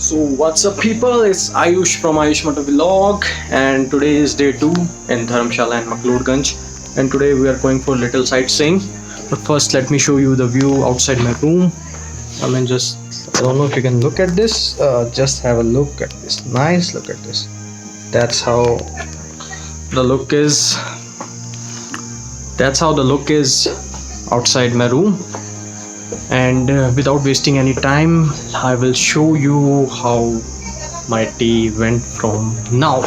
So what's up people, it's Ayush from Ayush Mata Vlog and today is day 2 in Dharamshala and Mcleod Ganj, and today we are going for little sightseeing. But first let me show you the view outside my room. I don't know if you can look at this, just have a look at this, nice look at this. That's how the look is, outside my room. And without wasting any time, I will show you how my day went from now.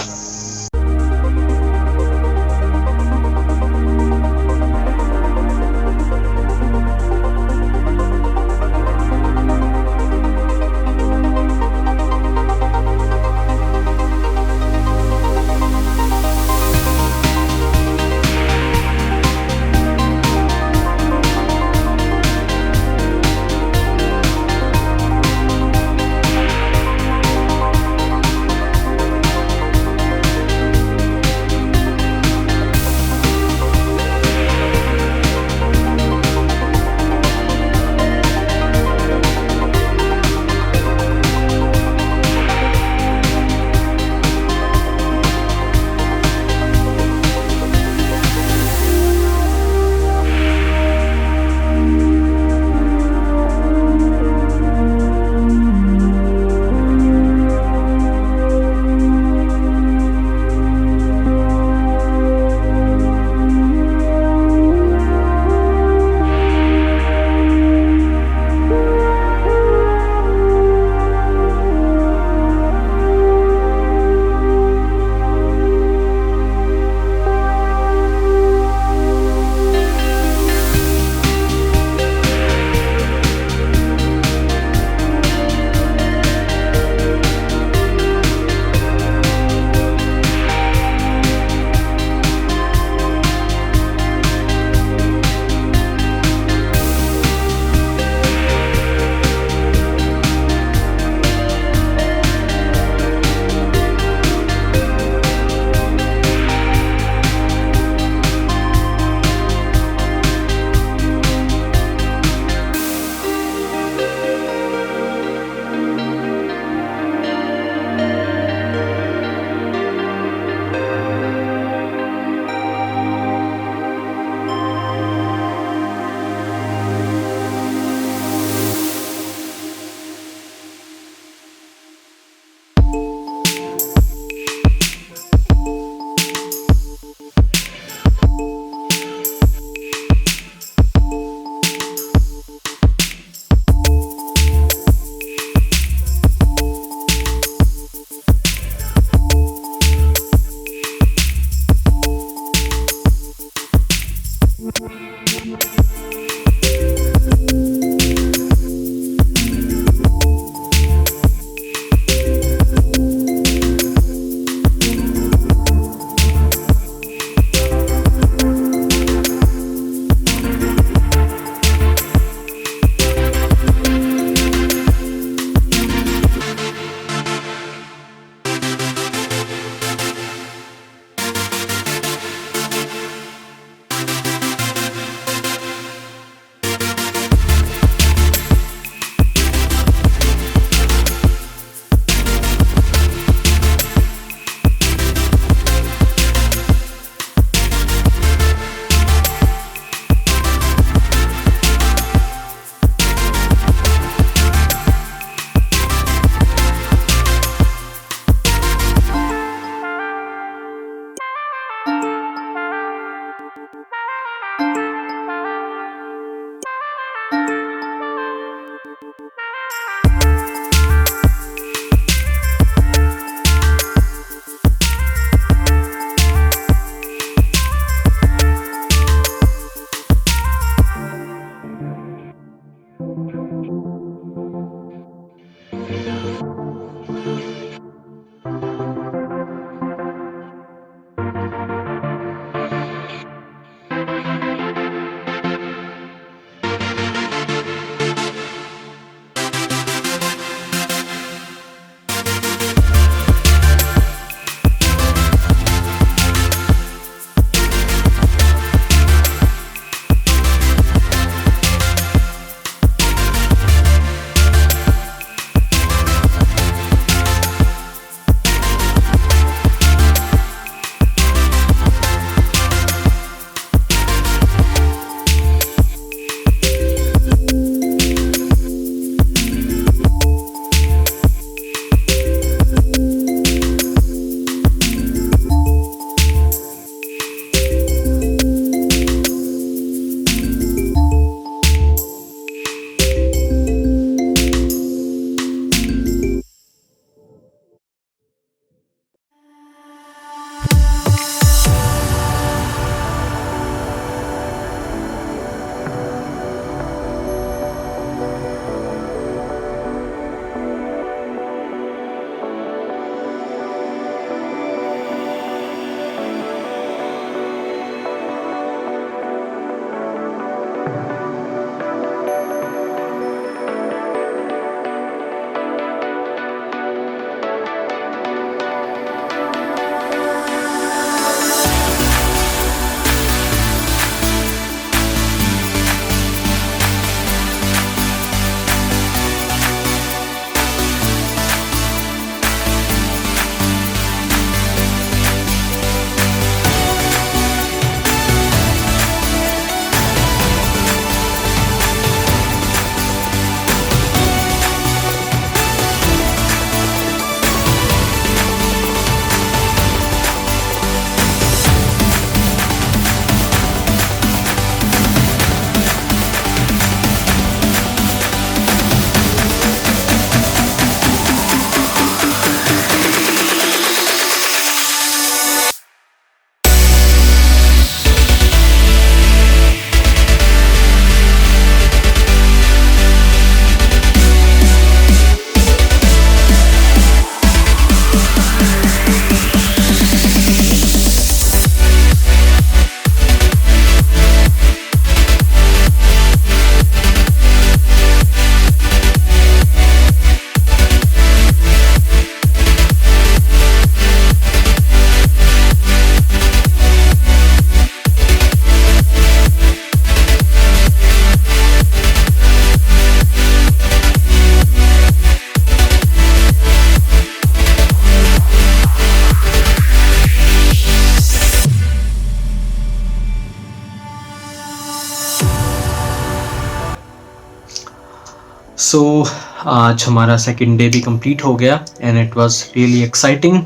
सो आज हमारा second day भी complete हो गया and it was really exciting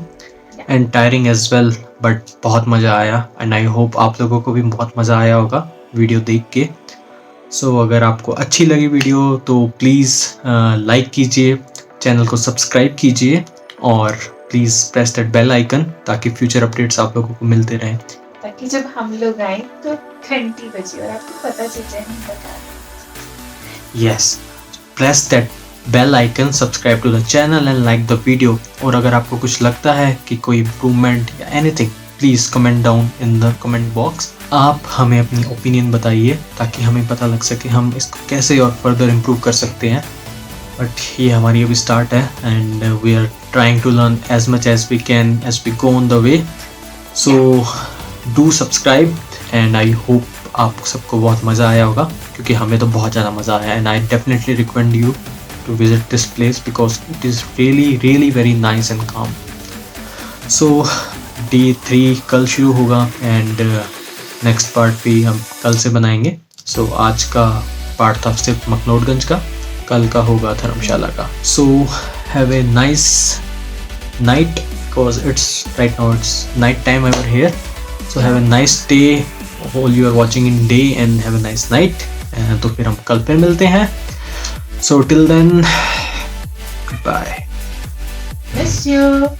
and tiring as well, but बहुत मज़ा आया and I hope आप लोगों को भी बहुत मज़ा आया होगा वीडियो देख के। सो अगर आपको अच्छी लगी वीडियो तो प्लीज़ लाइक कीजिए, चैनल को सब्सक्राइब कीजिए और please press that bell icon ताकि फ्यूचर अपडेट्स आप लोगों को मिलते रहें, ताकि जब हम लोग आए तो घंटी बजे और आपको पता चल जाए हम बता रहे। Yes, press that bell icon, subscribe to the channel and like the video. और अगर आपको कुछ लगता है कि कोई इम्प्रूवमेंट या anything, please comment down in the comment box. आप हमें अपनी ओपिनियन बताइए ताकि हमें पता लग सके हम इसको कैसे और फर्दर इम्प्रूव कर सकते हैं। बट ये हमारी अभी स्टार्ट है and we are trying to learn as much as we can as we go on the way. So do subscribe and I hope आप सबको बहुत मज़ा आया होगा, क्योंकि हमें तो बहुत ज़्यादा मज़ा आया and I definitely recommend you to visit this place because it is really very nice and calm. So day 3 कल शुरू होगा एंड नेक्स्ट पार्ट भी हम कल से बनाएंगे। सो आज का पार्ट था सिर्फ मकलोडगंज का, कल का होगा धर्मशाला का। So have a nice night because it's right now it's night time over here. So have a nice day, whole you are watching in day and have a nice night. तो फिर हम कल फिर मिलते हैं। So till then, bye. Miss you.